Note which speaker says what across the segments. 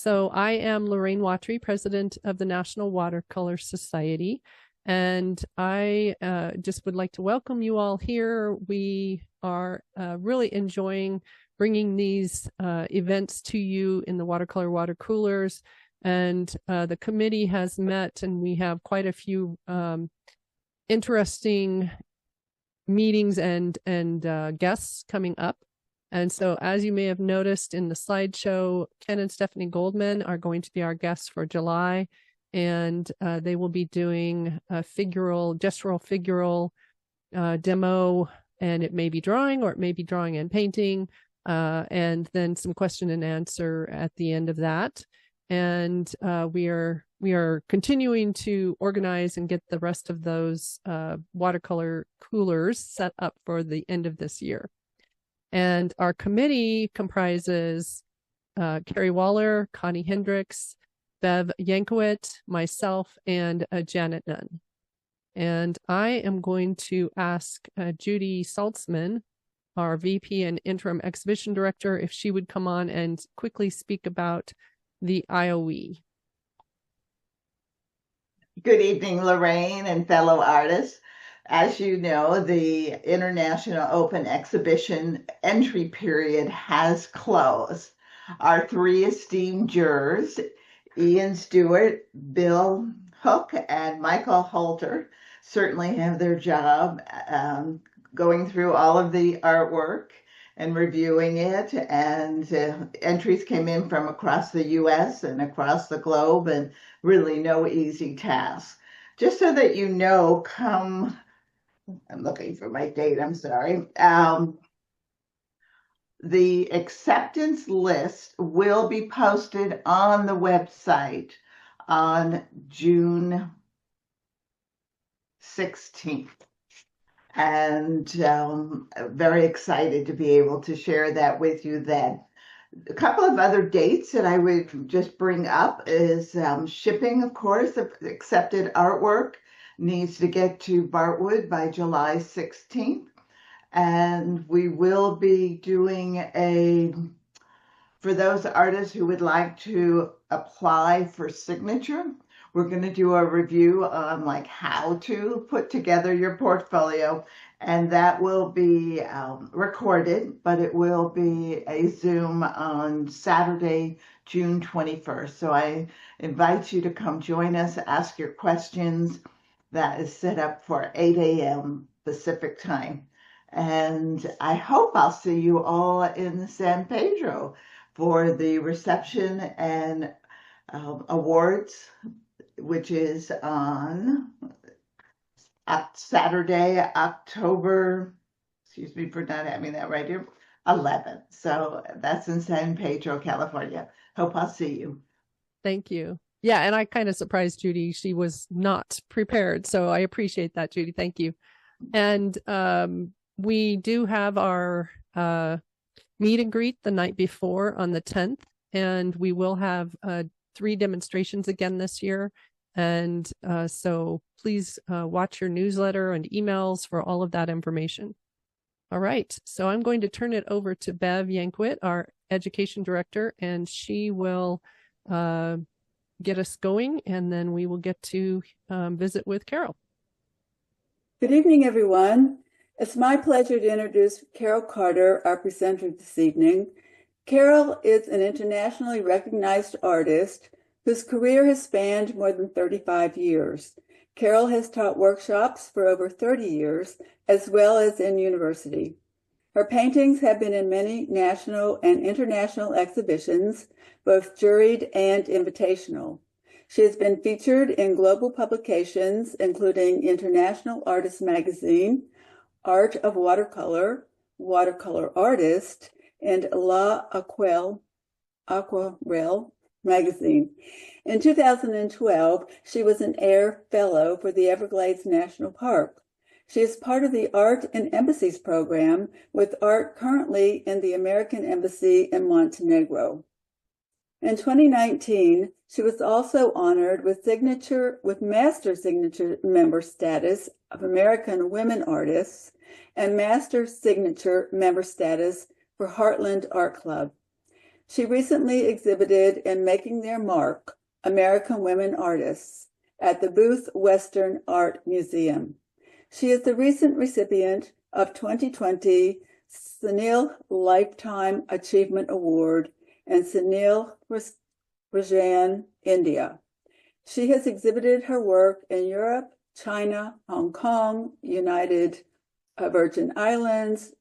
Speaker 1: So I am Lorraine Watry, president of the National Watercolor Society, and I just would like to welcome you all here. We are really enjoying bringing these events to you in the Watercolor Watercoolers, and the committee has met, and we have quite a few interesting meetings and guests coming up. And so, as you may have noticed in the slideshow, Ken and Stephanie Goldman are going to be our guests for July, and they will be doing a gestural figural demo, and it may be drawing or it may be drawing and painting, and then some question and answer at the end of that. And we are continuing to organize and get the rest of those watercolor coolers set up for the end of this year. And our committee comprises Carrie Waller, Connie Hendricks, Bev Yankowit, myself, and Janet Nunn. And I am going to ask Judy Saltzman, our VP and Interim Exhibition Director, if she would come on and quickly speak about the IOE.
Speaker 2: Good evening, Lorraine and fellow artists. As you know, the International Open Exhibition entry period has closed. Our three esteemed jurors, Ian Stewart, Bill Hook, and Michael Holter, certainly have their job going through all of the artwork and reviewing it, and entries came in from across the U.S. and across the globe, and really no easy task. Just so that you know, I'm looking for my date, I'm sorry. The acceptance list will be posted on the website on June 16th. And very excited to be able to share that with you then. A couple of other dates that I would just bring up is shipping, of course, of accepted artwork needs to get to Bartwood by July 16th. And we will be doing for those artists who would like to apply for signature, we're going to do a review on like how to put together your portfolio, and that will be recorded, but it will be a Zoom on Saturday, June 21st. So I invite you to come join us, ask your questions. That is set up for 8 a.m. Pacific time. And I hope I'll see you all in San Pedro for the reception and awards, which is on Saturday, October, excuse me for not having that right here, 11th. So that's in San Pedro, California. Hope I'll see you.
Speaker 1: Thank you. Yeah, and I kind of surprised Judy. She was not prepared. So I appreciate that, Judy. Thank you. And we do have our meet and greet the night before on the 10th. And we will have 3 demonstrations again this year. And so please watch your newsletter and emails for all of that information. All right. So I'm going to turn it over to Bev Yankowit, our education director, and she will get us going, and then we will get to visit with Carol.
Speaker 3: Good evening, everyone. It's my pleasure to introduce Carol Carter, our presenter this evening. Carol is an internationally recognized artist whose career has spanned more than 35 years. Carol has taught workshops for over 30 years, as well as in university. Her paintings have been in many national and international exhibitions, both juried and invitational. She has been featured in global publications, including International Artist Magazine, Art of Watercolor, Watercolor Artist, and La Aquarelle magazine. In 2012, she was an Air Fellow for the Everglades National Park. She is part of the Art in Embassies program, with art currently in the American Embassy in Montenegro. In 2019, she was also honored with Master Signature Member status of American Women Artists and Master Signature Member status for Heartland Art Club. She recently exhibited in Making Their Mark, American Women Artists at the Booth Western Art Museum. She is the recent recipient of 2020 Sunil Lifetime Achievement Award in Sunil Rajan, India. She has exhibited her work in Europe, China, Hong Kong, United Virgin Islands,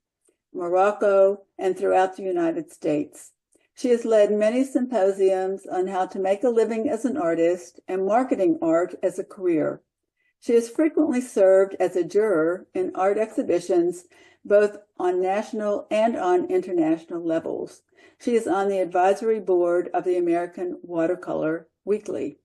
Speaker 3: Morocco, and throughout the United States. She has led many symposiums on how to make a living as an artist and marketing art as a career. She has frequently served as a juror in art exhibitions, both on national and on international levels. She is on the advisory board of the American Watercolor Weekly.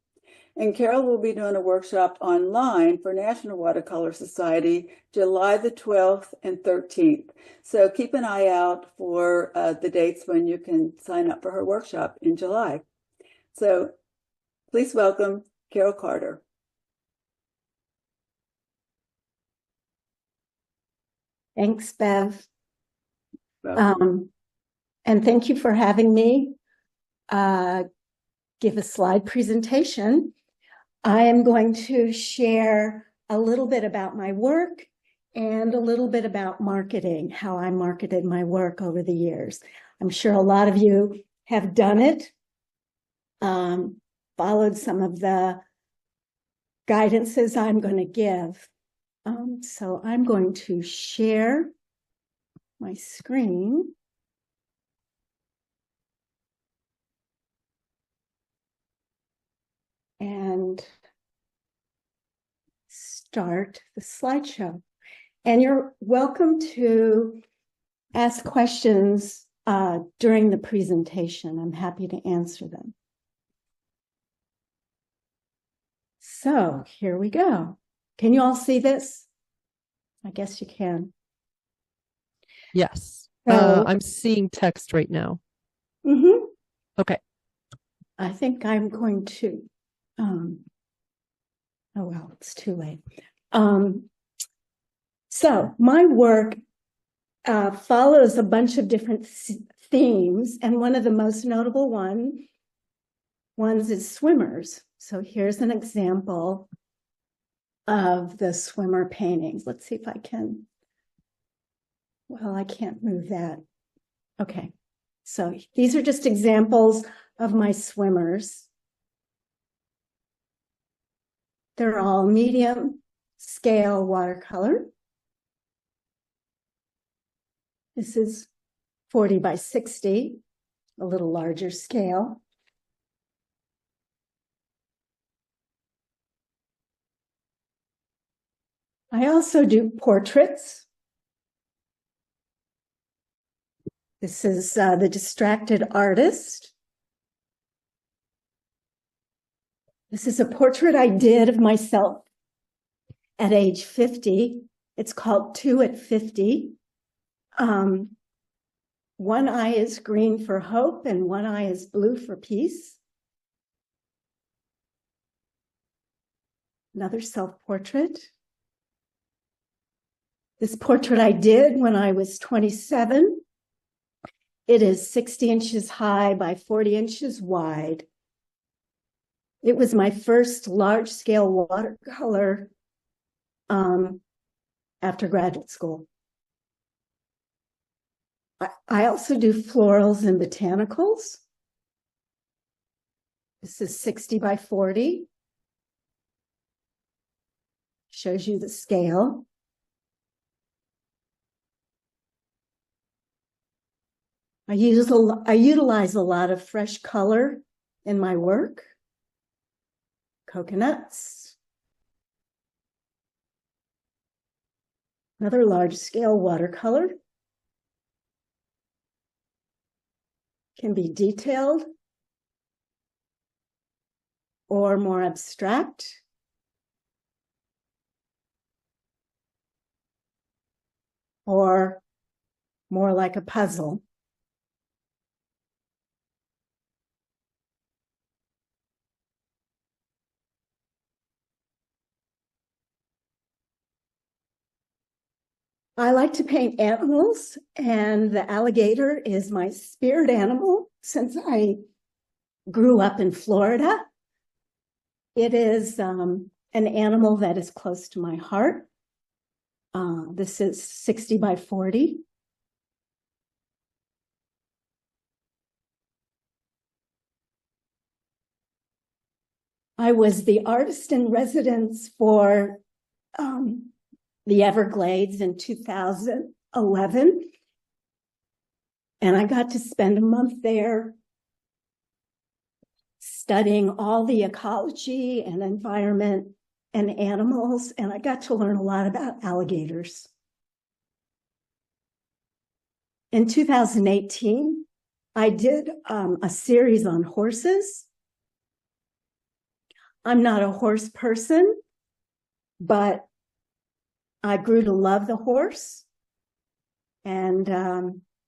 Speaker 3: And Carol will be doing a workshop online for National Watercolor Society, July the 12th and 13th. So keep an eye out for the dates when you can sign up for her workshop in July. So please welcome Carol Carter.
Speaker 4: Thanks, Bev. And thank you for having me give a slide presentation. I am going to share a little bit about my work and a little bit about marketing, how I marketed my work over the years. I'm sure a lot of you have done it, followed some of the guidances I'm going to give. So I'm going to share my screen. And start the slideshow. And you're welcome to ask questions during the presentation. I'm happy to answer them. So here we go. Can you all see this? I guess you can.
Speaker 1: Yes.
Speaker 4: So,
Speaker 1: I'm seeing text right now. Okay.
Speaker 4: I think I'm going to, oh, well, it's too late. So my work follows a bunch of different themes, and one of the most notable ones is swimmers. So here's an example of the swimmer paintings. Let's see if I can, well, I can't move that. Okay, so these are just examples of my swimmers. They're all medium scale watercolor. This is 40 by 60, a little larger scale. I also do portraits. This is The Distracted Artist. This is a portrait I did of myself at age 50. It's called 2 at 50. One eye is green for hope and one eye is blue for peace. Another self-portrait. This portrait I did when I was 27. It is 60 inches high by 40 inches wide. It was my first large-scale watercolor after graduate school. I also do florals and botanicals. This is 60 by 40. Shows you the scale. I utilize a lot of fresh color in my work. Coconuts. Another large-scale watercolor. Can be detailed or more abstract. Or more like a puzzle. I like to paint animals, and the alligator is my spirit animal. since I grew up in Florida. It is an animal that is close to my heart. This is 60 by 40. I was the artist in residence for the Everglades in 2011. And I got to spend a month there studying all the ecology and environment and animals. And I got to learn a lot about alligators. In 2018, I did a series on horses. I'm not a horse person, but I grew to love the horse and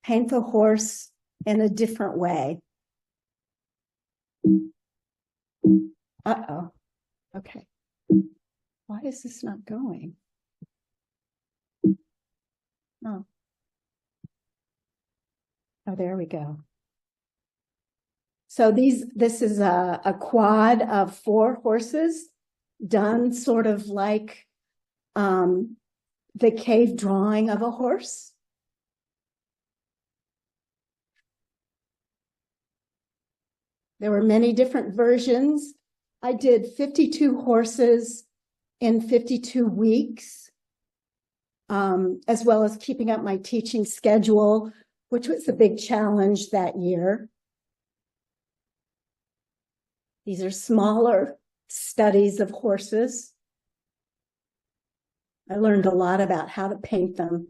Speaker 4: paint the horse in a different way. Uh-oh. Okay. Why is this not going? Oh. Oh, there we go. So this is a quad of 4 horses done sort of like the cave drawing of a horse. There were many different versions. I did 52 horses in 52 weeks, as well as keeping up my teaching schedule, which was a big challenge that year. These are smaller studies of horses. I learned a lot about how to paint them,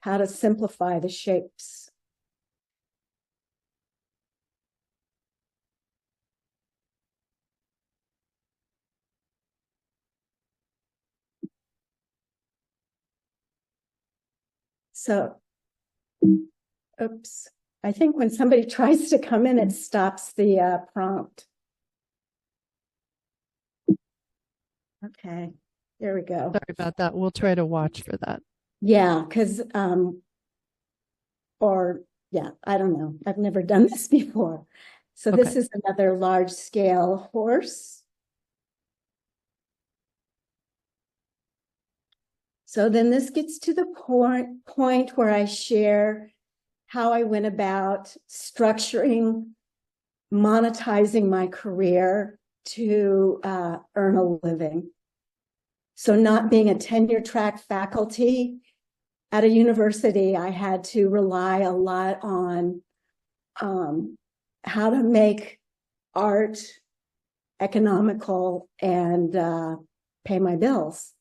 Speaker 4: how to simplify the shapes. So, oops. I think when somebody tries to come in, it stops the prompt. Okay, there we go.
Speaker 1: Sorry about that. We'll try to watch for that.
Speaker 4: Yeah, because, I don't know. I've never done this before. So this is another large scale horse. So then this gets to the point where I share how I went about structuring, monetizing my career to earn a living. So not being a tenure track faculty at a university, I had to rely a lot on how to make art economical and pay my bills.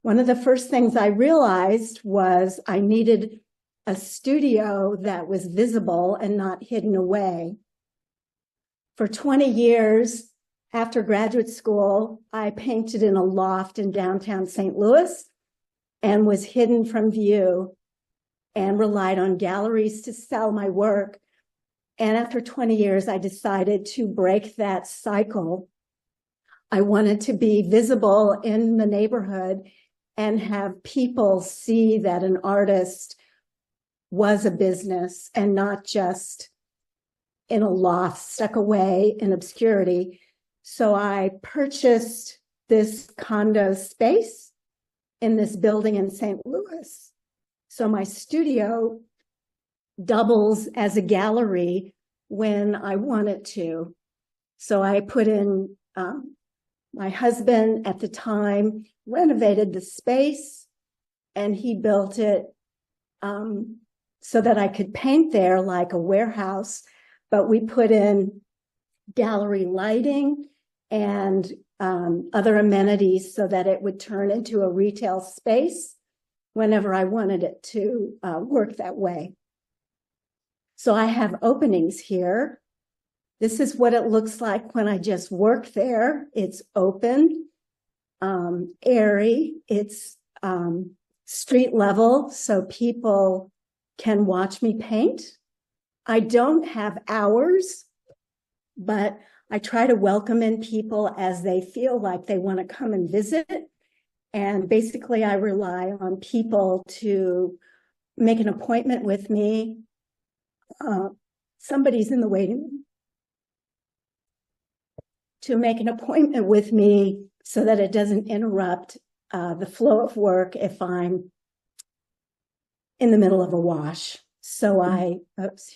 Speaker 4: One of the first things I realized was I needed a studio that was visible and not hidden away. For 20 years after graduate school, I painted in a loft in downtown St. Louis and was hidden from view and relied on galleries to sell my work. And after 20 years, I decided to break that cycle. I wanted to be visible in the neighborhood and have people see that an artist was a business and not just in a loft stuck away in obscurity. So I purchased this condo space in this building in St. Louis. So my studio doubles as a gallery when I wanted to. So I put in, my husband at the time renovated the space and he built it so that I could paint there like a warehouse, but we put in gallery lighting and other amenities so that it would turn into a retail space whenever I wanted it to work that way. So I have openings here. This is what it looks like when I just work there. It's open, airy, it's street level, so people can watch me paint. I don't have hours, but I try to welcome in people as they feel like they want to come and visit. And basically, I rely on people to make an appointment with me somebody's in the waiting room to make an appointment with me so that it doesn't interrupt the flow of work if I'm in the middle of a wash. So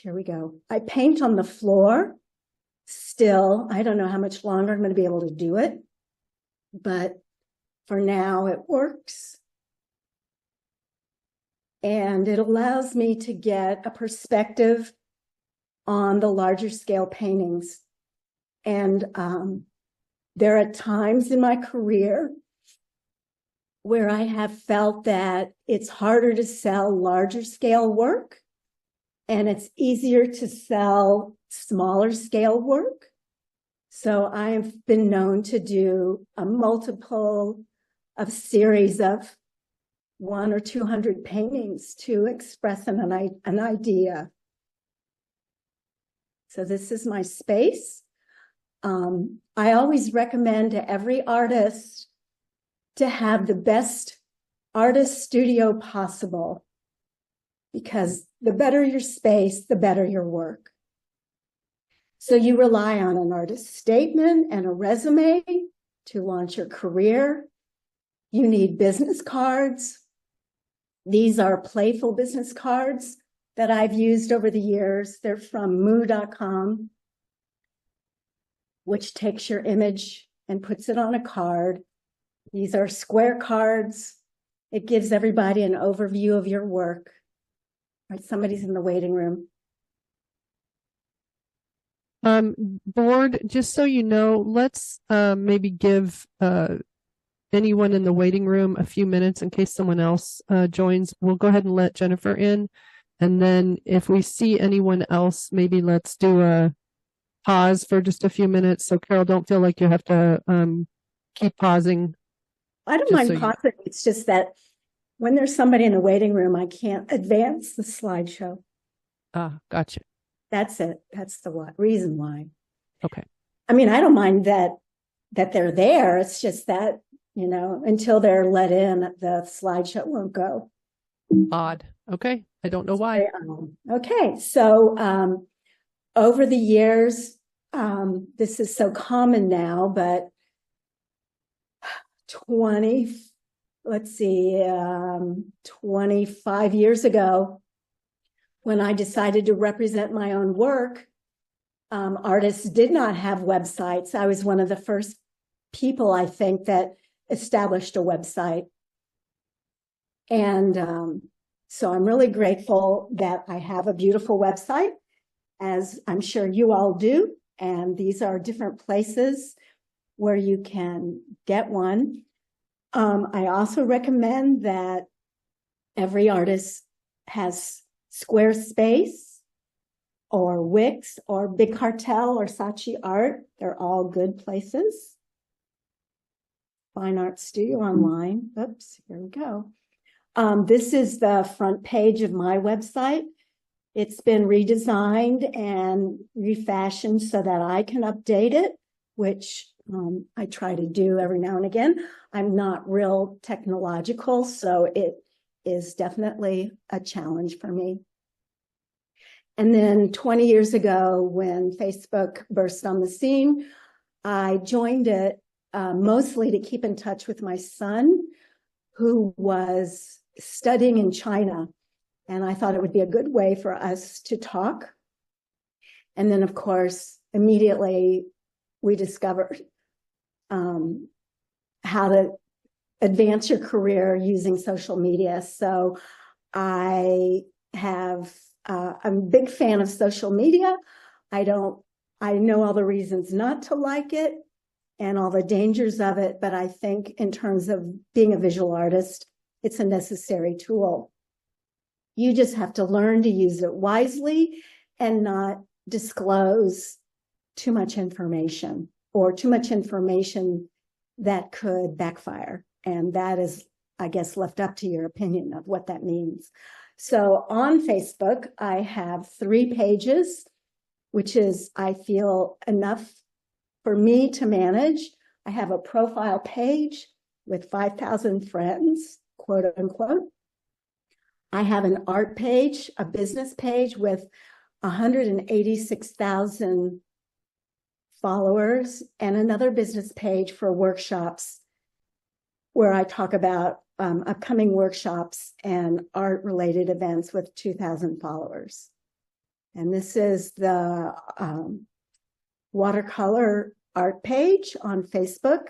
Speaker 4: here we go. I paint on the floor still. I don't know how much longer I'm going to be able to do it, but for now it works. And it allows me to get a perspective on the larger scale paintings. And there are times in my career where I have felt that it's harder to sell larger scale work and it's easier to sell smaller scale work. So I've been known to do a multiple of series of 100 or 200 paintings to express an idea. So this is my space. I always recommend to every artist to have the best artist studio possible, because the better your space, the better your work. So you rely on an artist statement and a resume to launch your career. You need business cards. These are playful business cards that I've used over the years. They're from moo.com, which takes your image and puts it on a card. These are square cards. It gives everybody an overview of your work. All right, somebody's in the waiting room.
Speaker 1: Board, just so you know, let's maybe give anyone in the waiting room a few minutes in case someone else joins. We'll go ahead and let Jennifer in. And then if we see anyone else, maybe let's do a pause for just a few minutes. So Carol, don't feel like you have to keep pausing.
Speaker 4: I don't mind pausing. It's just that when there's somebody in the waiting room, I can't advance the slideshow.
Speaker 1: Ah, gotcha.
Speaker 4: That's it. That's the reason why.
Speaker 1: Okay.
Speaker 4: I mean, I don't mind that they're there. It's just that, you know, until they're let in, the slideshow won't go.
Speaker 1: Odd. Okay. I don't know why.
Speaker 4: Okay. So over the years, this is so common now, but 25 years ago, when I decided to represent my own work, artists did not have websites. I was one of the first people, I think, that established a website. And so I'm really grateful that I have a beautiful website, as I'm sure you all do. And these are different places where you can get one. I also recommend that every artist has Squarespace or Wix or Big Cartel or Saatchi Art. They're all good places. Fine Art Studio Online. Oops, here we go. This is the front page of my website. It's been redesigned and refashioned so that I can update it, which I try to do every now and again. I'm not real technological, so it is definitely a challenge for me. And then 20 years ago, when Facebook burst on the scene, I joined it mostly to keep in touch with my son, who was studying in China. And I thought it would be a good way for us to talk. And then, of course, immediately we discovered how to advance your career using social media. So I'm a big fan of social media. I know all the reasons not to like it and all the dangers of it, but I think in terms of being a visual artist, it's a necessary tool. You just have to learn to use it wisely and not disclose too much information or too much information that could backfire. And that is, I guess, left up to your opinion of what that means. So on Facebook, I have 3 pages, which is, I feel, enough for me to manage. I have a profile page with 5,000 friends, quote unquote. I have an art page, a business page with 186,000 followers, and another business page for workshops where I talk about upcoming workshops and art-related events with 2,000 followers. And this is the watercolor art page on Facebook.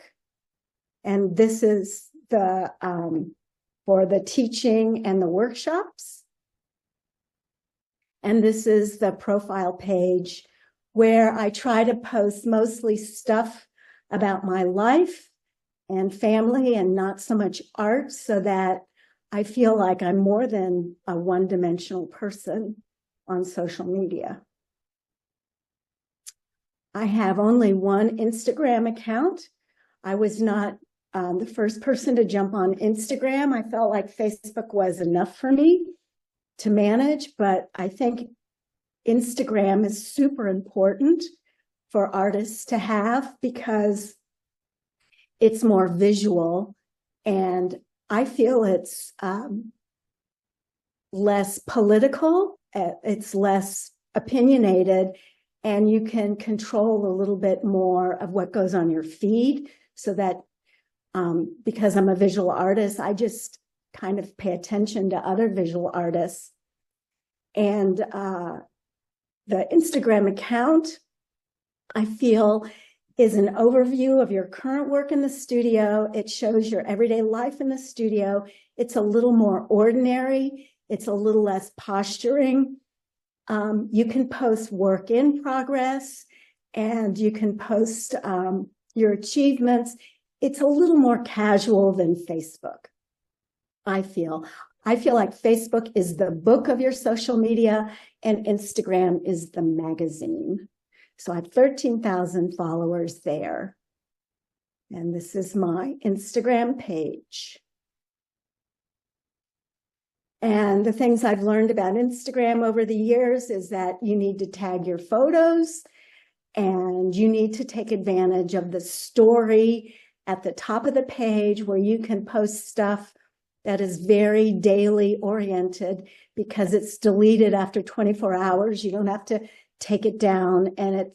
Speaker 4: And this is the for the teaching and the workshops. And this is the profile page where I try to post mostly stuff about my life and family and not so much art, so that I feel like I'm more than a one-dimensional person on social media. I have only one Instagram account. I was not the first person to jump on Instagram. I felt like Facebook was enough for me to manage, but I think Instagram is super important for artists to have because it's more visual, and I feel it's less political, it's less opinionated, and you can control a little bit more of what goes on your feed, so that because I'm a visual artist, I just kind of pay attention to other visual artists. And the Instagram account, I feel, is an overview of your current work in the studio. It shows your everyday life in the studio. It's a little more ordinary. It's a little less posturing. You can post work in progress, and you can post your achievements. It's a little more casual than Facebook, I feel. I feel like Facebook is the book of your social media, and Instagram is the magazine. So I have 13,000 followers there. And this is my Instagram page. And the things I've learned about Instagram over the years is that you need to tag your photos, and you need to take advantage of the story at the top of the page where you can post stuff that is very daily oriented, because it's deleted after 24 hours. You don't have to take it down, and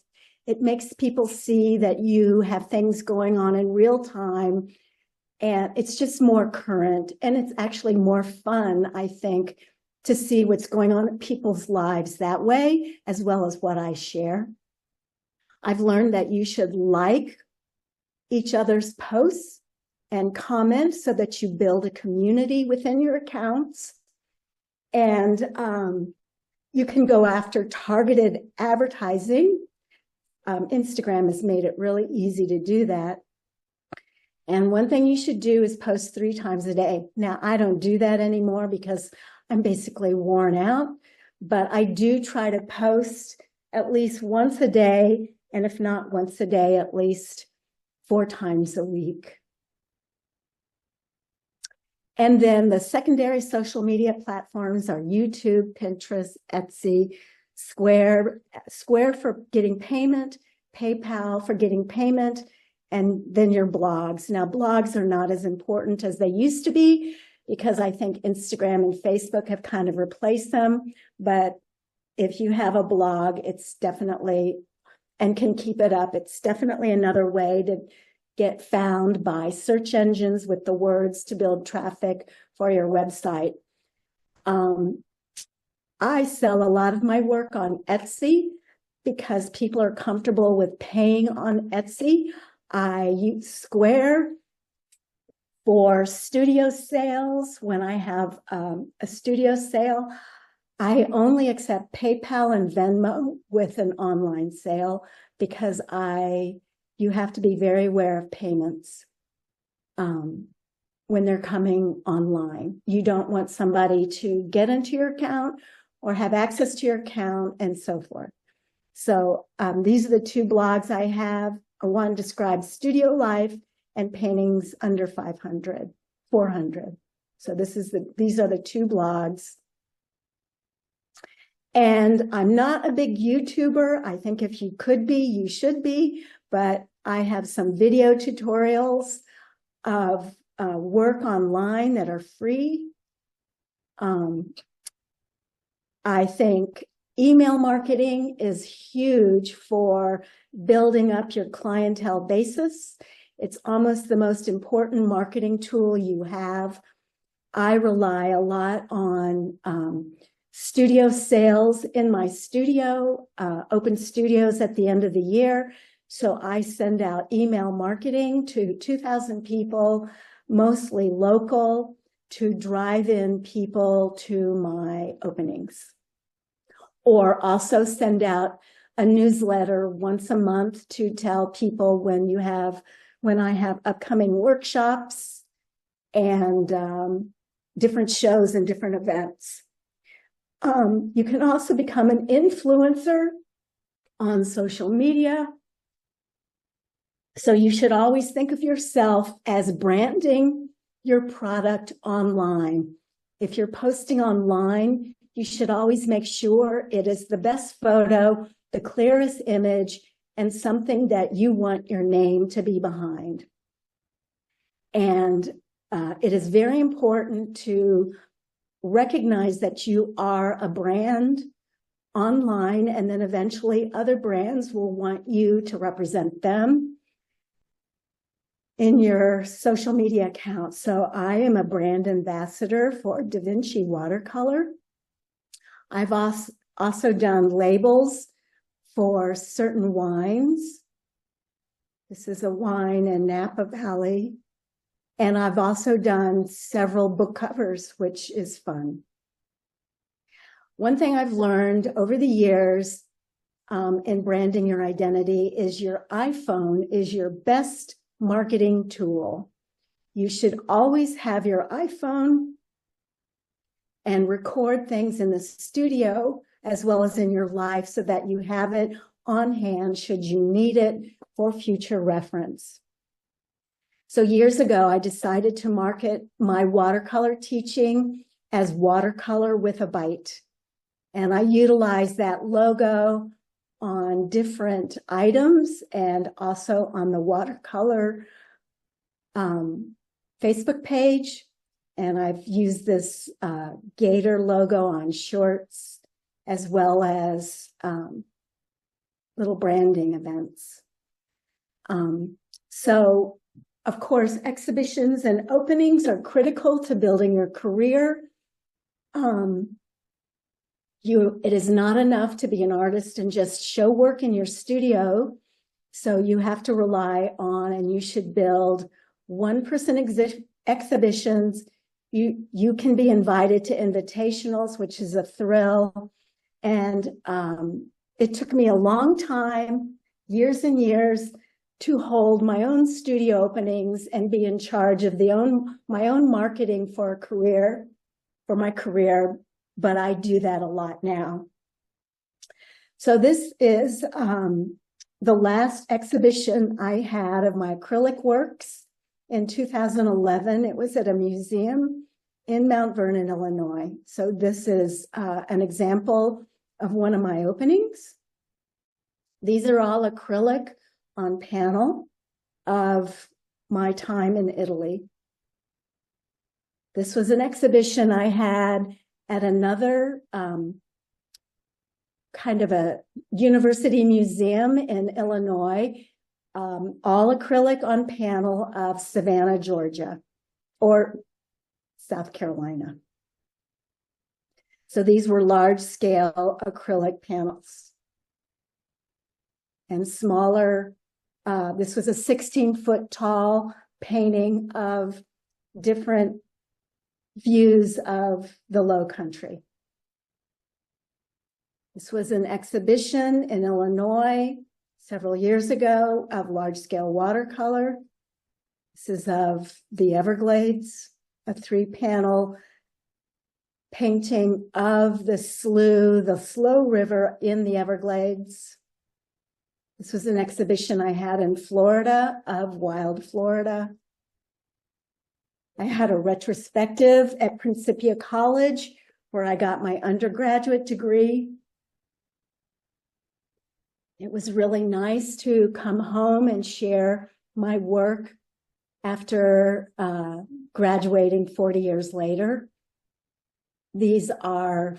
Speaker 4: it makes people see that you have things going on in real time, and it's just more current, and it's actually more fun, I think, to see what's going on in people's lives that way, as well as what I share. I've learned that you should like each other's posts and comment so that you build a community within your accounts. And you can go after targeted advertising. Instagram has made it really easy to do that. And one thing you should do is post 3 times a day. Now, I don't do that anymore because I'm basically worn out, but I do try to post at least once a day, and if not once a day, at least 4 times a week. And then the secondary social media platforms are YouTube, Pinterest, Etsy, Square for getting payment, PayPal for getting payment, and then your blogs. Now, blogs are not as important as they used to be because I think Instagram and Facebook have kind of replaced them. But if you have a blog, it's definitely, and can keep it up, it's definitely another way to get found by search engines with the words to build traffic for your website. I sell a lot of my work on Etsy because people are comfortable with paying on Etsy. I use Square for studio sales. When I have a studio sale, I only accept PayPal and Venmo with an online sale because you have to be very aware of payments when they're coming online. You don't want somebody to get into your account or have access to your account and so forth. So these are the 2 blogs I have. One describes studio life and paintings under 500, 400. So these are the 2 blogs. And I'm not a big YouTuber. I think if you could be, you should be, but I have some video tutorials of work online that are free. I think Email marketing is huge for building up your clientele basis. It's almost the most important marketing tool you have. I rely a lot on studio sales in my studio, open studios at the end of the year. So I send out email marketing to 2,000 people, mostly local, to drive in people to my openings. Or also send out a newsletter once a month to tell people when I have upcoming workshops and different shows and different events. You can also become an influencer on social media. So you should always think of yourself as branding your product online. If you're posting online, you should always make sure it is the best photo, the clearest image, and something that you want your name to be behind. And it is very important to recognize that you are a brand online, and then eventually other brands will want you to represent them in your social media account. So I am a brand ambassador for Da Vinci Watercolor. I've also done labels for certain wines. This is a wine in Napa Valley. And I've also done several book covers, which is fun. One thing I've learned over the years in branding your identity is your iPhone is your best marketing tool. You should always have your iPhone and record things in the studio as well as in your life so that you have it on hand should you need it for future reference. So years ago, I decided to market my watercolor teaching as Watercolor with a Bite. And I utilized that logo on different items and also on the watercolor Facebook page. And I've used this gator logo on shorts as well as little branding events. So, of course, exhibitions and openings are critical to building your career. It is not enough to be an artist and just show work in your studio. So you have to rely on, and you should build one-person exhibitions. You can be invited to invitationals, which is a thrill. And it took me a long time, years and years, to hold my own studio openings and be in charge of my own marketing for my career. But I do that a lot now. So this is the last exhibition I had of my acrylic works in 2011. It was at a museum in Mount Vernon, Illinois. So this is an example of one of my openings. These are all acrylic on panel of my time in Italy. This was an exhibition I had at another kind of a university museum in Illinois, all acrylic on panel of Savannah, Georgia, or South Carolina. So these were large-scale acrylic panels. And smaller, this was a 16-foot tall painting of different views of the Low Country. This was an exhibition in Illinois several years ago of large-scale watercolor. This is of the Everglades, a 3-panel painting of the slow river in the Everglades. This was an exhibition I had in Florida of wild Florida. I had a retrospective at Principia College where I got my undergraduate degree. It was really nice to come home and share my work after graduating 40 years later. These are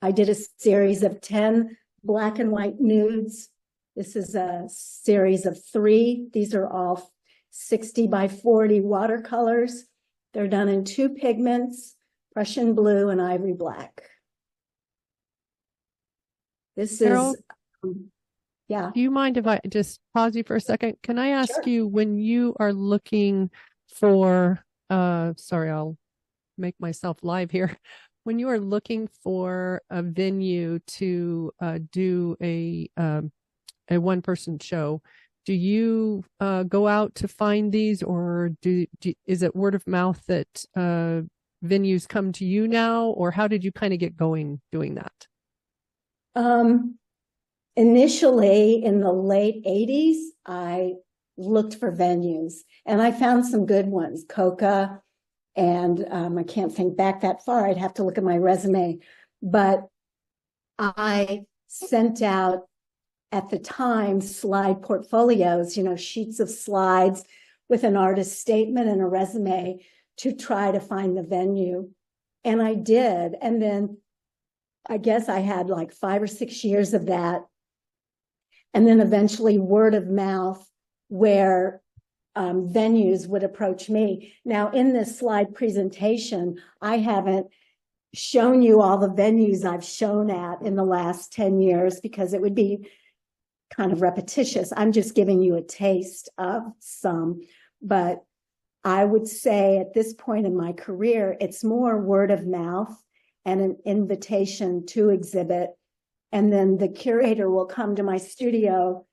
Speaker 4: I did a series of 10 black and white nudes. This is a series of 3. These are all 60 by 40 watercolors. They're done in 2 pigments, Prussian blue and ivory black. This
Speaker 1: Carol,
Speaker 4: is, yeah.
Speaker 1: do you mind if I just pause you for a second? Can I ask
Speaker 4: Sure.
Speaker 1: you, when you are looking for, sorry, I'll make myself live here. When you are looking for a venue to do a one-person show, do you go out to find these, or is it word of mouth that venues come to you now, or how did you kind of get going doing that?
Speaker 4: Initially, in the late 80s, I looked for venues, and I found some good ones, Coca, and I can't think back that far. I'd have to look at my resume. But I sent out, at the time, slide portfolios, sheets of slides with an artist statement and a resume to try to find the venue. And I did. And then I guess I had like 5 or 6 years of that. And then eventually word of mouth, where venues would approach me. Now, in this slide presentation, I haven't shown you all the venues I've shown at in the last 10 years because it would be kind of repetitious. I'm just giving you a taste of some. But I would say at this point in my career, it's more word of mouth and an invitation to exhibit. And then the curator will come to my studio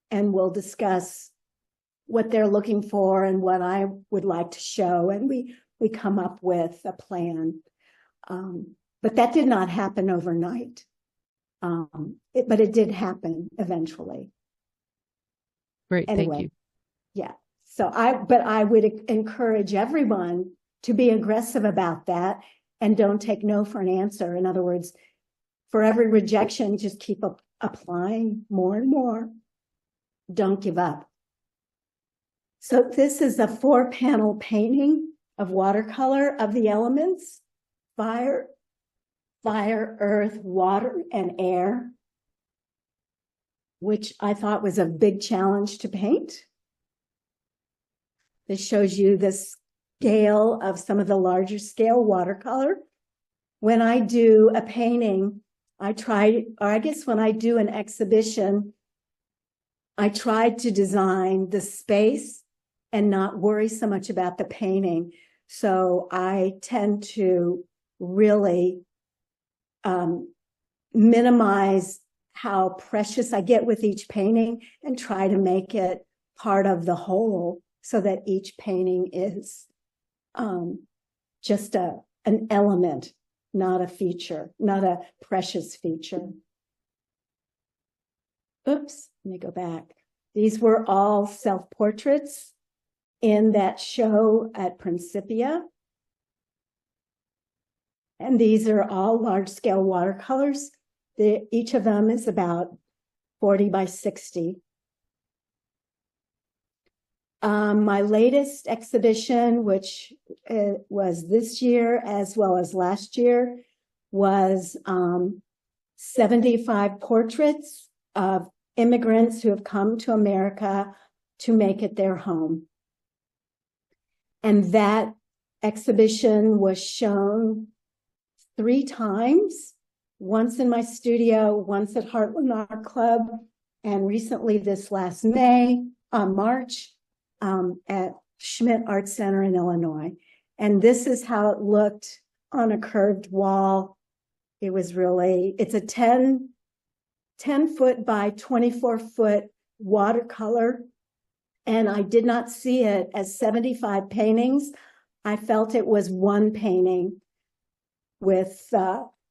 Speaker 4: and we'll discuss what they're looking for and what I would like to show. And we come up with a plan. But that did not happen overnight. But it did happen eventually.
Speaker 1: Great,
Speaker 4: Anyway,
Speaker 1: thank you.
Speaker 4: Yeah. So I would encourage everyone to be aggressive about that and don't take no for an answer. In other words, for every rejection, just keep applying more and more. Don't give up. So this is a 4-panel painting of watercolor of the elements: fire, earth, water, and air, which I thought was a big challenge to paint. This shows you the scale of some of the larger scale watercolor. When I do a painting, when I do an exhibition, I tried to design the space and not worry so much about the painting. So I tend to really minimize how precious I get with each painting and try to make it part of the whole so that each painting is just an element, not a feature, not a precious feature. Oops, let me go back. These were all self-portraits in that show at Principia. And these are all large-scale watercolors. Each of them is about 40 by 60. My latest exhibition, which was this year as well as last year, was 75 portraits of immigrants who have come to America to make it their home. And that exhibition was shown 3 times, once in my studio, once at Heartland Art Club, and recently this last March, at Schmidt Art Center in Illinois. And this is how it looked on a curved wall. It's a 10 foot by 24 foot watercolor. And I did not see it as 75 paintings. I felt it was one painting with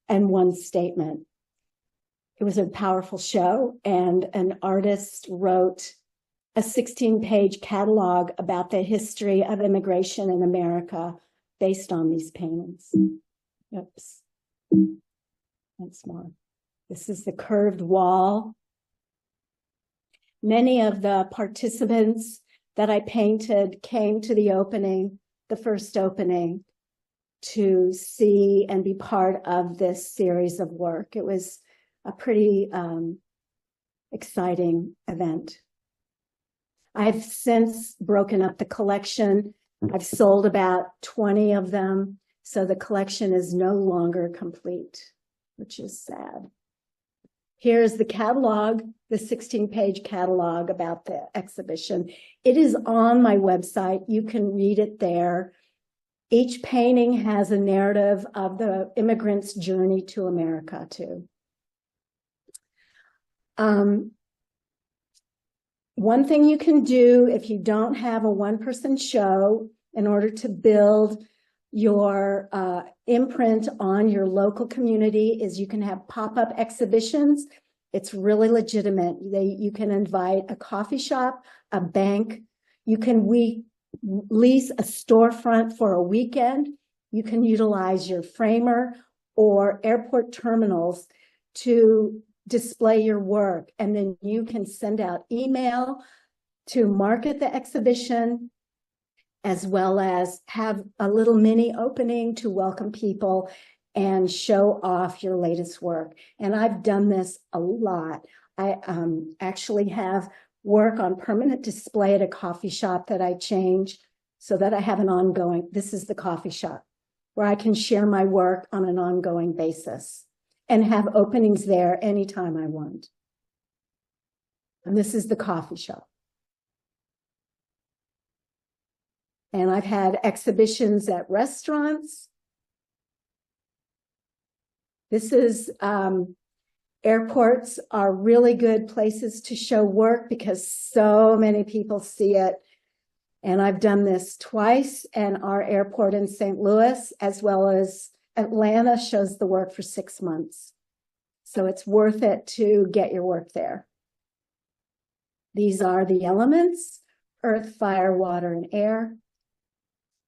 Speaker 4: and one statement. It was a powerful show, and an artist wrote a 16-page catalog about the history of immigration in America based on these paintings. Oops. Once more. This is the curved wall. Many of the participants that I painted came to the opening, the first opening, to see and be part of this series of work. It was a pretty exciting event. I've since broken up the collection. I've sold about 20 of them, so the collection is no longer complete, which is sad. Here's the catalog, the 16-page catalog about the exhibition. It is on my website. You can read it there. Each painting has a narrative of the immigrant's journey to America, too. One thing you can do if you don't have a one-person show in order to build your imprint on your local community is you can have pop-up exhibitions. It's really legitimate. You can invite a coffee shop, a bank. You can lease a storefront for a weekend. You can utilize your framer or airport terminals to display your work. And then you can send out email to market the exhibition, as well as have a little mini opening to welcome people and show off your latest work. And I've done this a lot. I actually have work on permanent display at a coffee shop that I change so that I have an ongoing, this is the coffee shop, where I can share my work on an ongoing basis and have openings there anytime I want. And this is the coffee shop. And I've had exhibitions at restaurants. This is, airports are really good places to show work because so many people see it. And I've done this twice, and our airport in St. Louis, as well as Atlanta, shows the work for 6 months. So it's worth it to get your work there. These are the elements: earth, fire, water, and air.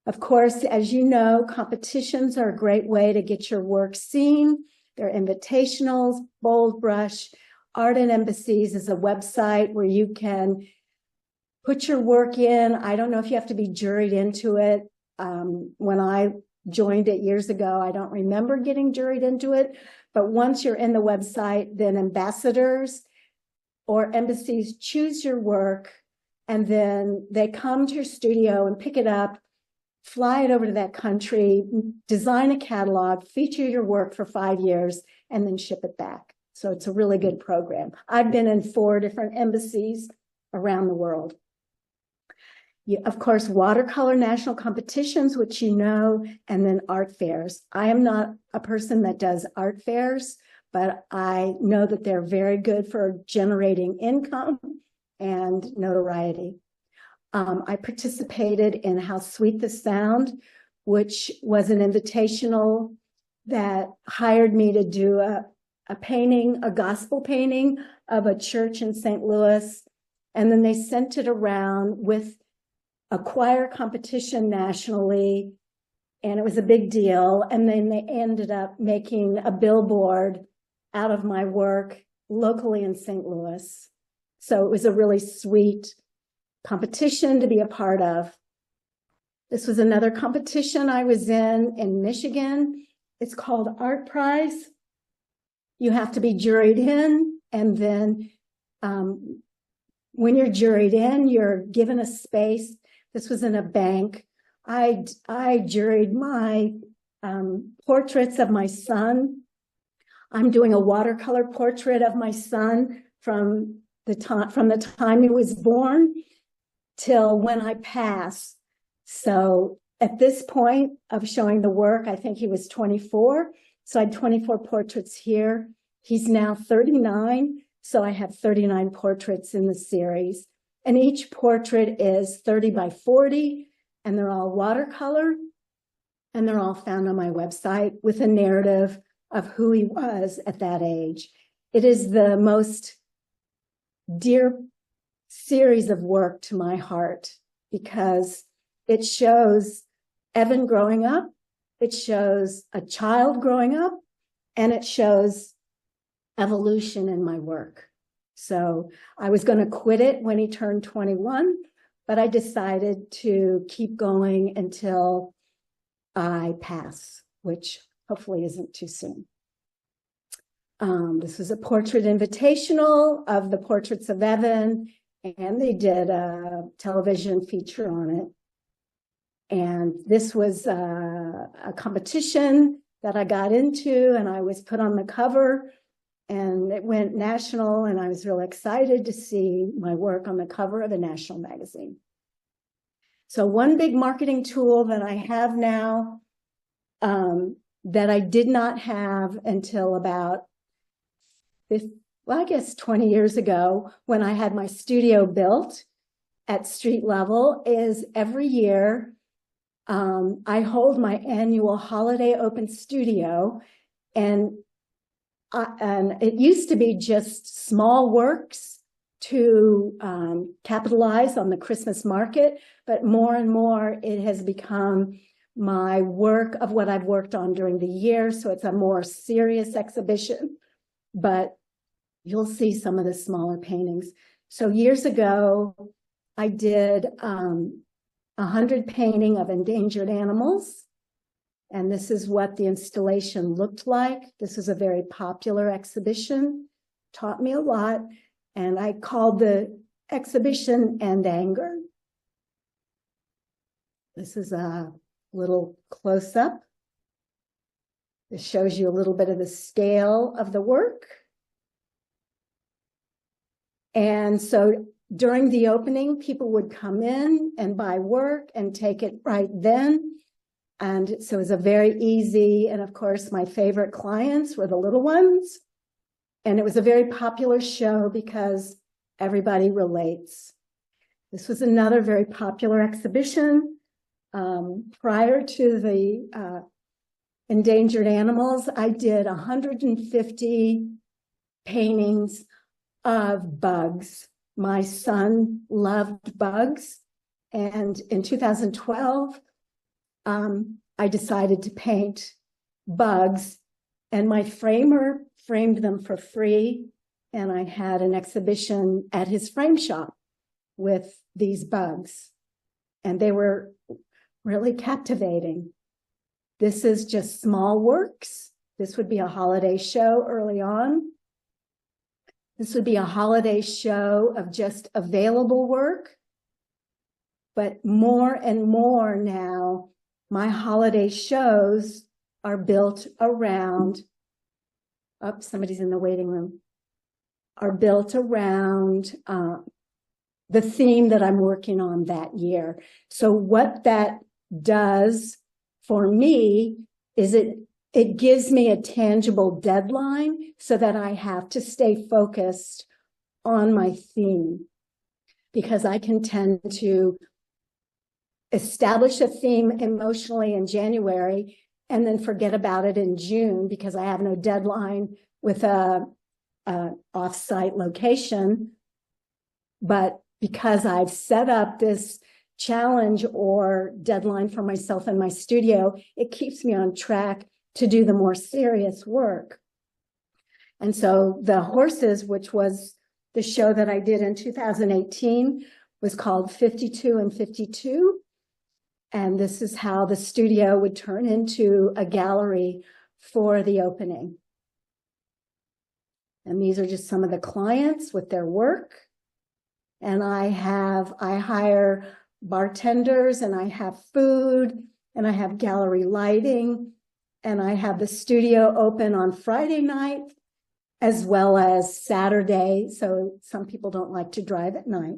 Speaker 4: Of course, as you know, competitions are a great way to get your work seen. They're invitationals, bold brush. Art and Embassies is a website where you can put your work in. I don't know if you have to be juried into it. When I joined it years ago, I don't remember getting juried into it. But once you're in the website, then ambassadors or embassies choose your work, and then they come to your studio and pick it up, fly it over to that country, design a catalog, feature your work for 5 years, and then ship it back. So it's a really good program. I've been in 4 different embassies around the world. Of course, watercolor national competitions, which you know, and then art fairs. I am not a person that does art fairs, but I know that they're very good for generating income and notoriety. I participated in How Sweet the Sound, which was an invitational that hired me to do a painting, a gospel painting of a church in St. Louis. And then they sent it around with a choir competition nationally, and it was a big deal. And then they ended up making a billboard out of my work locally in St. Louis. So it was a really sweet competition to be a part of. This was another competition I was in Michigan. It's called Art Prize. You have to be juried in, and then when you're juried in, you're given a space. This was in a bank. I juried my portraits of my son. I'm doing a watercolor portrait of my son from the time he was born till when I pass. So at this point of showing the work, I think he was 24. So I had 24 portraits here. He's now 39. So I have 39 portraits in the series. And each portrait is 30 by 40, and they're all watercolor, and they're all found on my website with a narrative of who he was at that age. It is the most dear series of work to my heart because it shows Evan growing up, it shows a child growing up, and it shows evolution in my work. So I was going to quit it when he turned 21, but I decided to keep going until I pass, which hopefully isn't too soon. This was a portrait invitational of the portraits of Evan, and they did a television feature on it. And this was a competition that I got into, and I was put on the cover, and it went national, and I was really excited to see my work on the cover of a national magazine. So one big marketing tool that I have now that I did not have until about 20 years ago, when I had my studio built at street level, is every year I hold my annual holiday open studio, and it used to be just small works to capitalize on the Christmas market, but more and more it has become my work of what I've worked on during the year. So it's a more serious exhibition, but you'll see some of the smaller paintings. So years ago, I did 100 painting of endangered animals. And this is what the installation looked like. This is a very popular exhibition, taught me a lot. And I called the exhibition End Anger. This is a little close-up. This shows you a little bit of the scale of the work. And so during the opening, people would come in and buy work and take it right then. And so it was a very easy, and of course, my favorite clients were the little ones. And it was a very popular show because everybody relates. This was another very popular exhibition. Prior to the endangered animals, I did 150 paintings of bugs. My son loved bugs. And in 2012, I decided to paint bugs, and my framer framed them for free. And I had an exhibition at his frame shop with these bugs, and they were really captivating. This is just small works. This would be a holiday show early on. This would be a holiday show of just available work. But more and more now, my holiday shows are built around, somebody's in the waiting room, are built around the theme that I'm working on that year. So what that does for me is it gives me a tangible deadline so that I have to stay focused on my theme, because I can tend to establish a theme emotionally in January and then forget about it in June because I have no deadline with a off-site location. But because I've set up this challenge or deadline for myself in my studio, it keeps me on track to do the more serious work. And so the horses, which was the show that I did in 2018, was called 52 and 52. And this is how the studio would turn into a gallery for the opening. And these are just some of the clients with their work. And I hire bartenders, and I have food, and I have gallery lighting, and I have the studio open on Friday night as well as Saturday. So some people don't like to drive at night.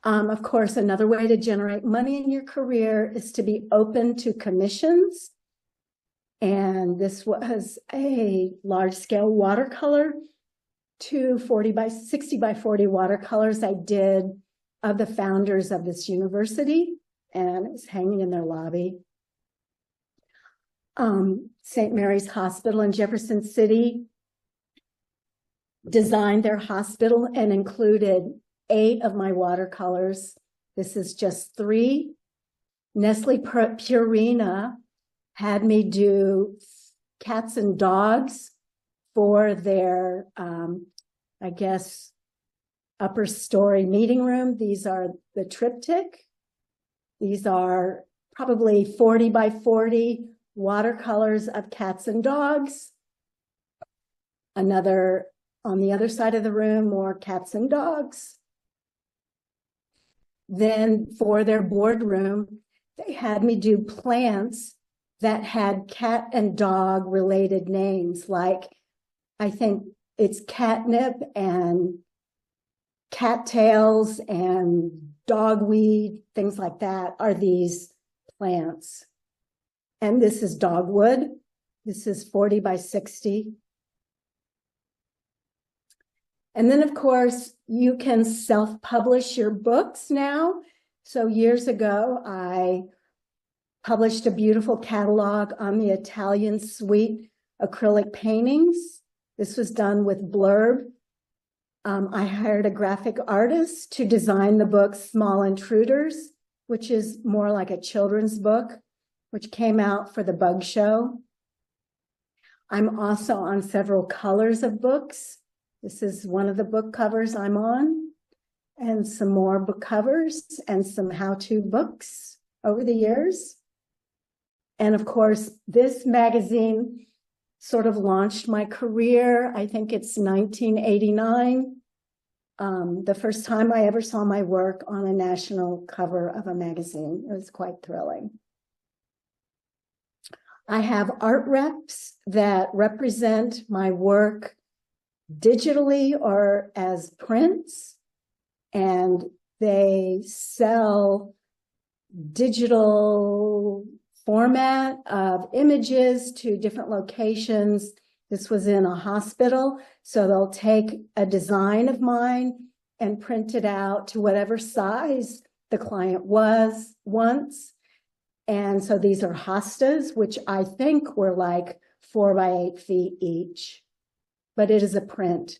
Speaker 4: Of course, another way to generate money in your career is to be open to commissions. And this was a large-scale watercolor, 2 40 by 60 by 40 watercolors I did of the founders of this university, and it was hanging in their lobby. St. Mary's Hospital in Jefferson City designed their hospital and included 8 of my watercolors. This is just 3. Nestle Purina had me do cats and dogs for their, I guess, upper story meeting room. These are the triptych. These are probably 40 by 40 watercolors of cats and dogs. Another on the other side of the room, more cats and dogs. Then for their boardroom, they had me do plants that had cat and dog related names, like I think it's catnip and cattails and dogweed, things like that are these plants. And this is dogwood. This is 40 by 60. And then, of course, you can self-publish your books now. So years ago, I published a beautiful catalog on the Italian suite acrylic paintings. This was done with Blurb. I hired a graphic artist to design the book Small Intruders, which is more like a children's book, which came out for the Bug Show. I'm also on several colors of books. This is one of the book covers I'm on, and some more book covers and some how-to books over the years. And of course, this magazine sort of launched my career. I think it's 1989. The first time I ever saw my work on a national cover of a magazine. It was quite thrilling. I have art reps that represent my work digitally or as prints, and they sell digital format of images to different locations. This was in a hospital, so they'll take a design of mine and print it out to whatever size the client wants. And so these are hostas, which I think were like 4 by 8 feet each, but it is a print.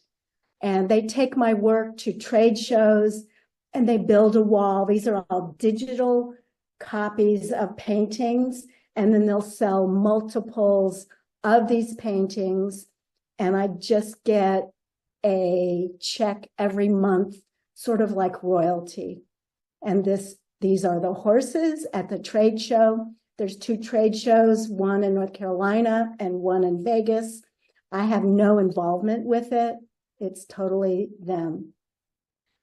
Speaker 4: And they take my work to trade shows and they build a wall. These are all digital copies of paintings, and then they'll sell multiples of these paintings. And I just get a check every month, sort of like royalty. And these are the horses at the trade show. There's 2 trade shows, one in North Carolina and one in Vegas. I have no involvement with it. It's totally them.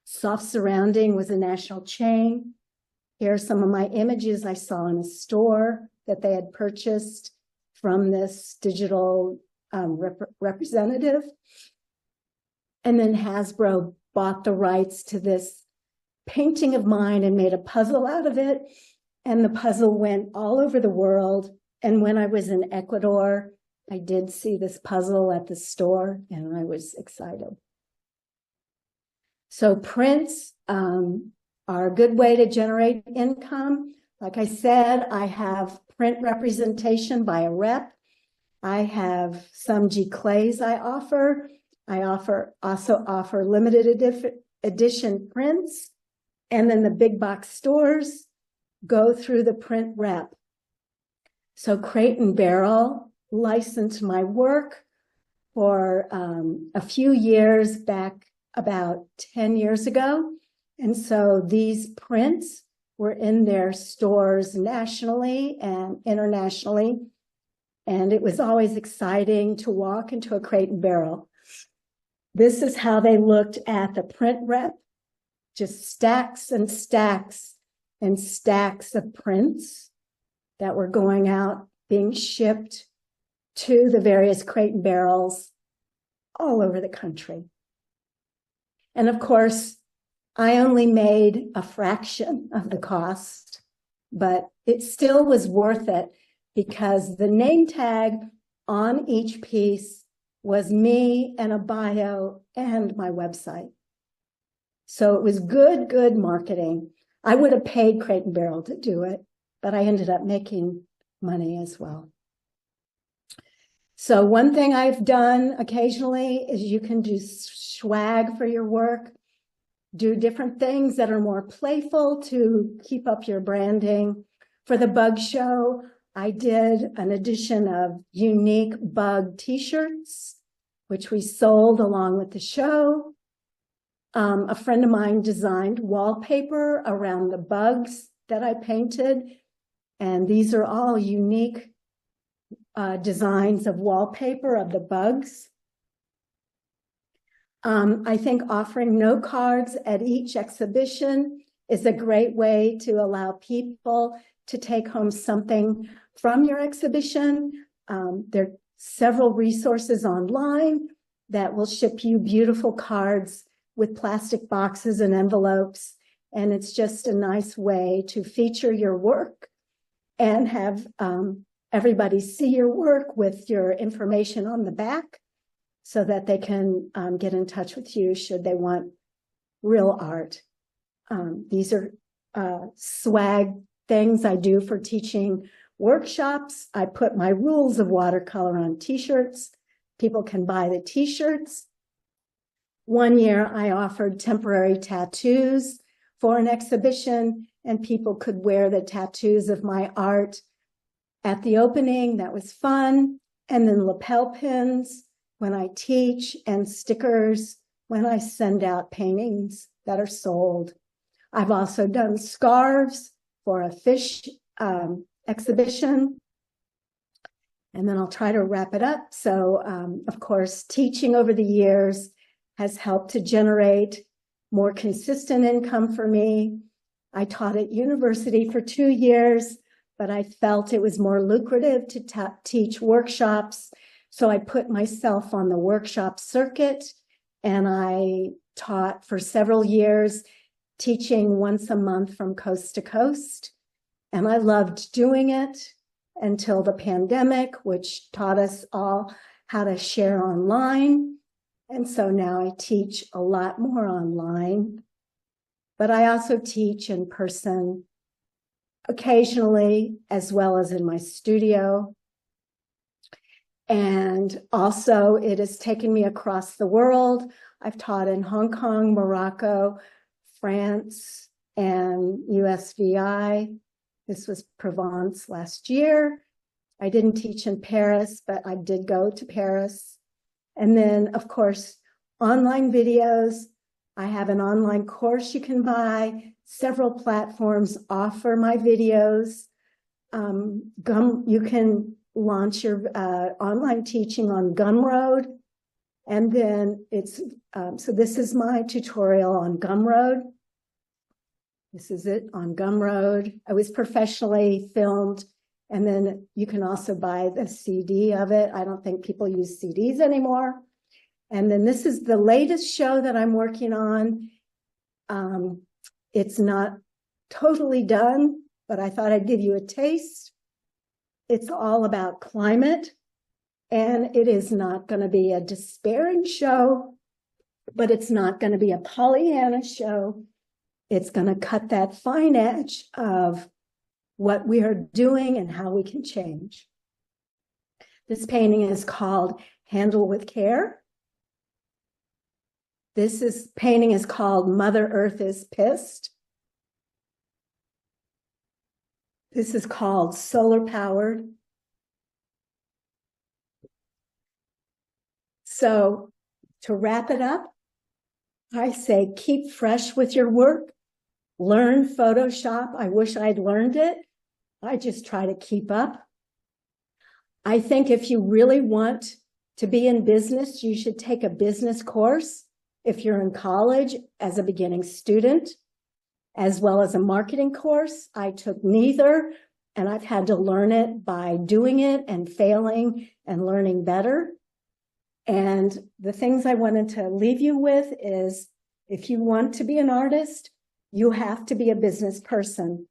Speaker 4: Soft Surrounding was a national chain. Here are some of my images I saw in a store that they had purchased from this digital representative. And then Hasbro bought the rights to this painting of mine and made a puzzle out of it. And the puzzle went all over the world. And when I was in Ecuador, I did see this puzzle at the store and I was excited. So prints are a good way to generate income. Like I said, I have print representation by a rep. I have some G-Clays I offer. I also offer limited edition prints. And then the big box stores go through the print rep. So Crate and Barrel licensed my work for a few years back, about 10 years ago. And so these prints were in their stores nationally and internationally. And it was always exciting to walk into a Crate and Barrel. This is how they looked at the print rep, just stacks and stacks and stacks of prints that were going out, being shipped to the various Crate and Barrels all over the country. And of course, I only made a fraction of the cost, but it still was worth it because the name tag on each piece was me and a bio and my website. So it was good marketing. I would have paid Crate and Barrel to do it, but I ended up making money as well. So one thing I've done occasionally is you can do swag for your work, do different things that are more playful to keep up your branding. For the Bug Show, I did an edition of unique bug t-shirts, which we sold along with the show. A friend of mine designed wallpaper around the bugs that I painted, And these are all unique designs of wallpaper of the bugs. I think offering note cards at each exhibition is a great way to allow people to take home something from your exhibition. There are several resources online that will ship you beautiful cards with plastic boxes and envelopes. And it's just a nice way to feature your work and have everybody see your work with your information on the back so that they can get in touch with you should they want real art. These are swag things I do for teaching workshops. I put my rules of watercolor on t-shirts. People can buy the t-shirts. One year I offered temporary tattoos for an exhibition, and people could wear the tattoos of my art at the opening. That was fun. And then lapel pins when I teach, and stickers when I send out paintings that are sold. I've also done scarves for a fish exhibition. And then I'll try to wrap it up. So, of course, teaching over the years has helped to generate more consistent income for me. I taught at university for 2 years, but I felt it was more lucrative to teach workshops. So I put myself on the workshop circuit, and I taught for several years, teaching once a month from coast to coast. And I loved doing it until the pandemic, which taught us all how to share online. And so now I teach a lot more online, but I also teach in person occasionally, as well as in my studio. And also it has taken me across the world. I've taught in Hong Kong, Morocco, France, and USVI. This was Provence last year. I didn't teach in Paris, but I did go to Paris. And then, of course, online videos. I have an online course you can buy. Several platforms offer my videos. You can launch your online teaching on Gumroad. And then so this is my tutorial on Gumroad. This is it on Gumroad. I was professionally filmed. And then you can also buy the CD of it. I don't think people use CDs anymore. And then this is the latest show that I'm working on. It's not totally done, but I thought I'd give you a taste. It's all about climate, and it is not going to be a despairing show, but it's not going to be a Pollyanna show. It's going to cut that fine edge of what we are doing and how we can change. This painting is called Handle with Care. This painting is called Mother Earth is Pissed. This is called Solar Powered. So to wrap it up, I say keep fresh with your work. Learn Photoshop. I wish I'd learned it. I just try to keep up. I think if you really want to be in business, you should take a business course if you're in college as a beginning student, as well as a marketing course. I took neither, and I've had to learn it by doing it and failing and learning better. And the things I wanted to leave you with is, if you want to be an artist, you have to be a business person.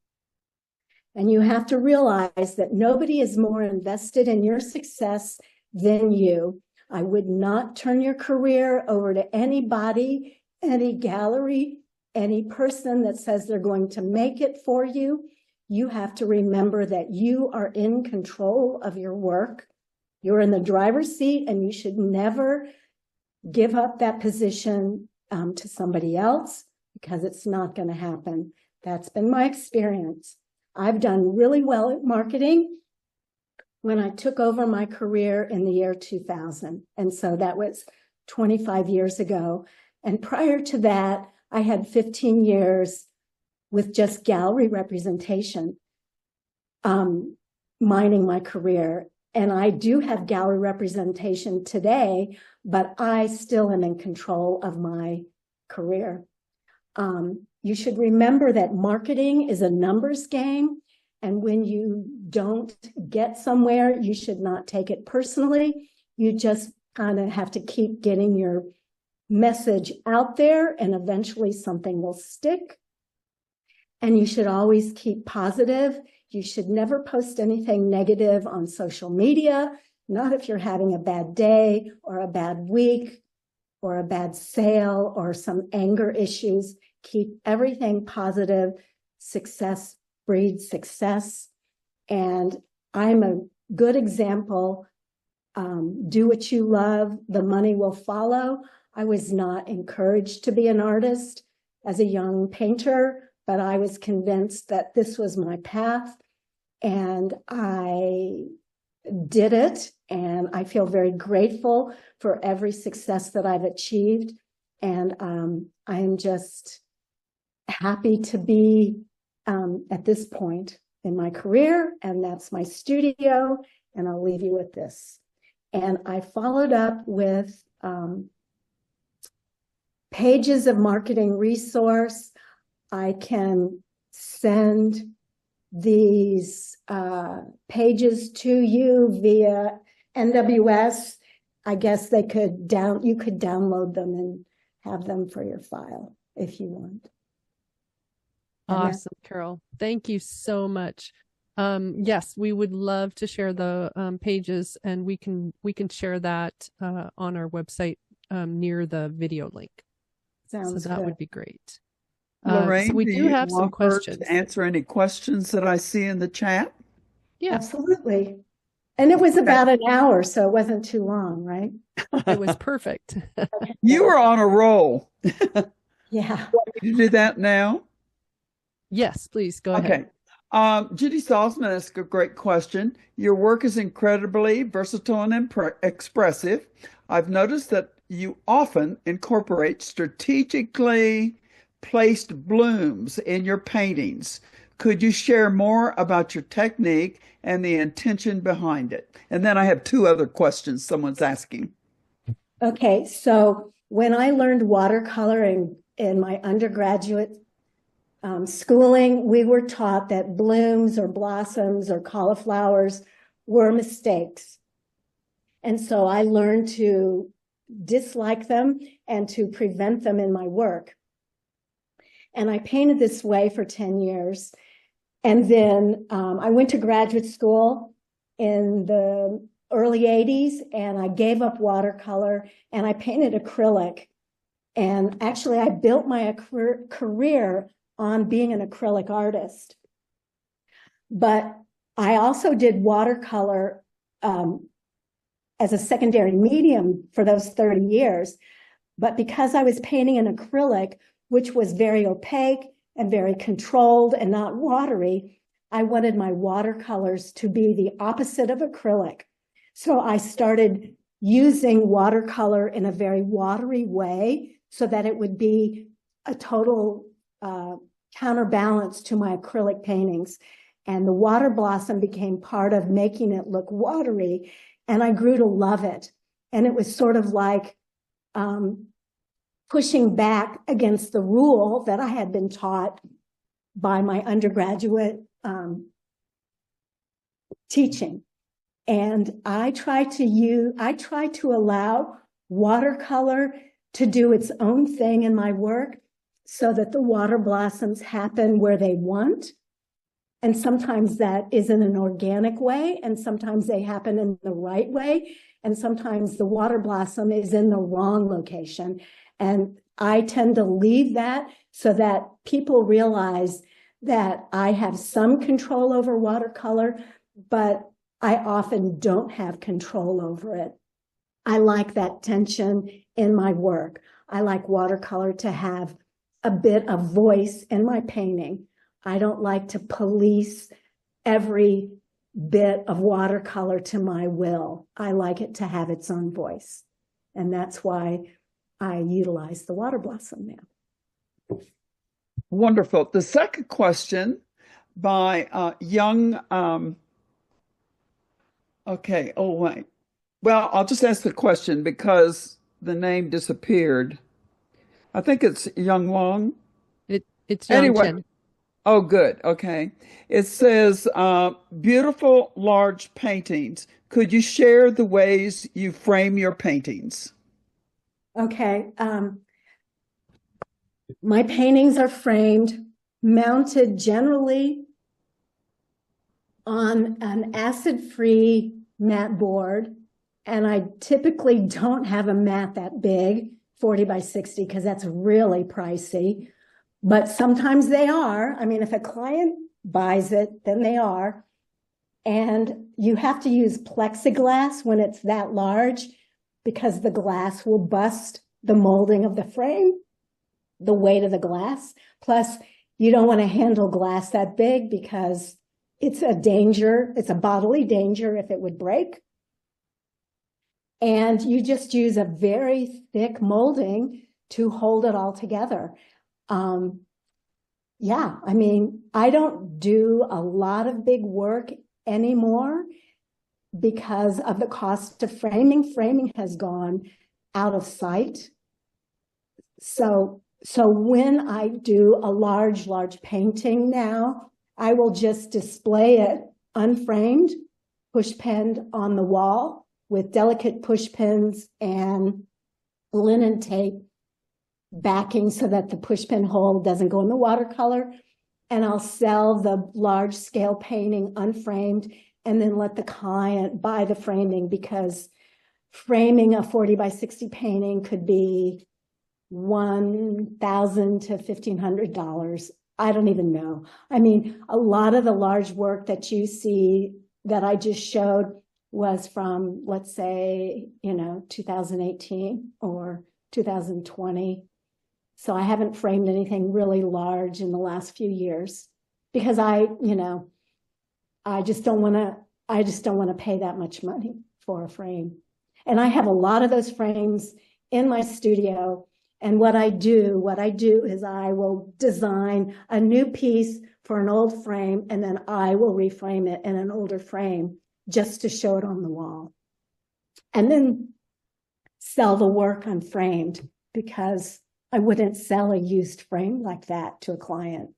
Speaker 4: And you have to realize that nobody is more invested in your success than you. I would not turn your career over to anybody, any gallery, any person that says they're going to make it for you. You have to remember that you are in control of your work. You're in the driver's seat, and you should never give up that position to somebody else, because it's not going to happen. That's been my experience. I've done really well at marketing when I took over my career in the year 2000. And so that was 25 years ago. And prior to that, I had 15 years with just gallery representation. mining my career. And I do have gallery representation today, but I still am in control of my career. You should remember that marketing is a numbers game. And when you don't get somewhere, you should not take it personally. You just kind of have to keep getting your message out there, and eventually something will stick. And you should always keep positive. You should never post anything negative on social media, not if you're having a bad day or a bad week or a bad sale or some anger issues. Keep everything positive. Success breeds success. And I'm a good example. Do what you love, the money will follow. I was not encouraged to be an artist as a young painter, but I was convinced that this was my path, and I did it. And I feel very grateful for every success that I've achieved. And I am just happy to be at this point in my career, and that's my studio. And I'll leave you with this. And I followed up with pages of marketing resource. I can send these pages to you via NWS. I guess you could download them and have them for your file if you want.
Speaker 1: Awesome, Carol. Thank you so much. Yes, we would love to share the pages, and we can share that on our website near the video link.
Speaker 4: Sounds
Speaker 1: so that
Speaker 4: good.
Speaker 1: would be great.
Speaker 5: Lorraine,
Speaker 1: so we do
Speaker 5: you
Speaker 1: have some
Speaker 5: want her
Speaker 1: questions.
Speaker 5: to answer any questions that I see in the chat?
Speaker 1: Yeah,
Speaker 4: Absolutely. And it was about an hour, so it wasn't too long, right?
Speaker 1: it was perfect.
Speaker 5: You were on a roll.
Speaker 4: Yeah.
Speaker 5: You do that now?
Speaker 1: Yes, please go ahead.
Speaker 5: Okay. Judy Salzman asked a great question. Your work is incredibly versatile and expressive. I've noticed that you often incorporate strategically placed blooms in your paintings. Could you share more about your technique and the intention behind it? And then I have two other questions someone's asking.
Speaker 4: Okay, so when I learned watercoloring in my undergraduate schooling, we were taught that blooms or blossoms or cauliflowers were mistakes. And so I learned to dislike them and to prevent them in my work. And I painted this way for 10 years. And then I went to graduate school in the early 80s, and I gave up watercolor and I painted acrylic. And actually, I built my career on being an acrylic artist. But I also did watercolor as a secondary medium for those 30 years. But because I was painting in acrylic, which was very opaque and very controlled and not watery, I wanted my watercolors to be the opposite of acrylic. So I started using watercolor in a very watery way so that it would be a total counterbalance to my acrylic paintings. And the water blossom became part of making it look watery, and I grew to love it. And it was sort of like pushing back against the rule that I had been taught by my undergraduate teaching. And I try to allow watercolor to do its own thing in my work so that the water blossoms happen where they want. And sometimes that is in an organic way, and sometimes they happen in the right way, and sometimes the water blossom is in the wrong location. And I tend to leave that so that people realize that I have some control over watercolor, but I often don't have control over it. I like that tension in my work. I like watercolor to have a bit of voice in my painting. I don't like to police every bit of watercolor to my will. I like it to have its own voice. And that's why I utilize the water blossom now.
Speaker 5: Wonderful. The second question by young, okay, oh wait. Well, I'll just ask the question because the name disappeared. I think it's Young Wong.
Speaker 1: It's Yang
Speaker 5: Anyway,
Speaker 1: Chen.
Speaker 5: oh, good. Okay. It says, beautiful large paintings. Could you share the ways you frame your paintings?
Speaker 4: Okay. My paintings are framed, mounted generally on an acid-free mat board. And I typically don't have a mat that big, 40 by 60, because that's really pricey. But sometimes they are. I mean, if a client buys it, then they are. And you have to use plexiglass when it's that large because the glass will bust the molding of the frame, the weight of the glass. Plus, you don't want to handle glass that big because it's a danger. It's a bodily danger if it would break. And you just use a very thick molding to hold it all together. Yeah, I mean, I don't do a lot of big work anymore because of the cost of framing. Framing has gone out of sight. So when I do a large painting now, I will just display it unframed, push penned on the wall with delicate push pins and linen tape backing so that the push pin hole doesn't go in the watercolor. And I'll sell the large scale painting unframed and then let the client buy the framing, because framing a 40 by 60 painting could be $1,000 to $1,500. I don't even know. I mean, a lot of the large work that you see that I just showed was from, let's say, 2018 or 2020. So I haven't framed anything really large in the last few years because I just don't want to pay that much money for a frame. And I have a lot of those frames in my studio. And what I do is I will design a new piece for an old frame, and then I will reframe it in an older frame just to show it on the wall. And then sell the work unframed, because I wouldn't sell a used frame like that to a client.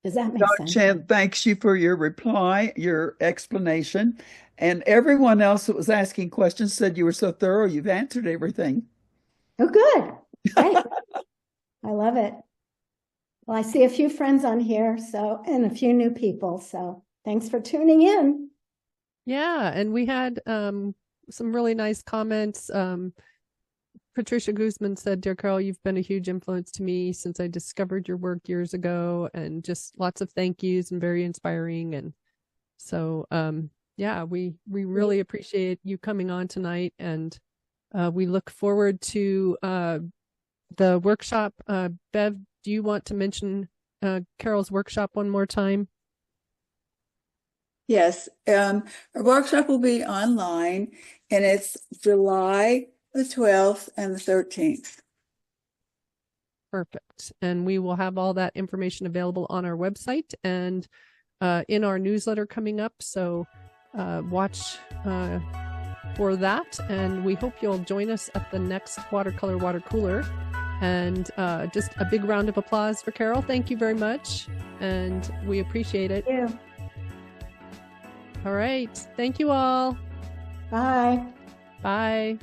Speaker 4: Does that make
Speaker 5: Dr.
Speaker 4: sense?
Speaker 5: Chan, thanks you for your reply, your explanation. And everyone else that was asking questions said you were so thorough, you've answered everything.
Speaker 4: Oh, good. Great. I love it. Well, I see a few friends on here, and a few new people. So thanks for tuning in.
Speaker 1: Yeah, and we had some really nice comments. Patricia Guzman said, "Dear Carol, you've been a huge influence to me since I discovered your work years ago," and just lots of thank yous and very inspiring. And so, yeah, we really appreciate you coming on tonight, and we look forward to the workshop. Bev, do you want to mention Carol's workshop one more time?
Speaker 3: Yes, our workshop will be online, and it's July the 12th and the 13th.
Speaker 1: Perfect. And we will have all that information available on our website and in our newsletter coming up. So watch for that. And we hope you'll join us at the next Watercolor Watercooler. And just a big round of applause for Carol. Thank you very much. And we appreciate it.
Speaker 4: Thank you.
Speaker 1: All right. Thank you all.
Speaker 4: Bye.
Speaker 1: Bye.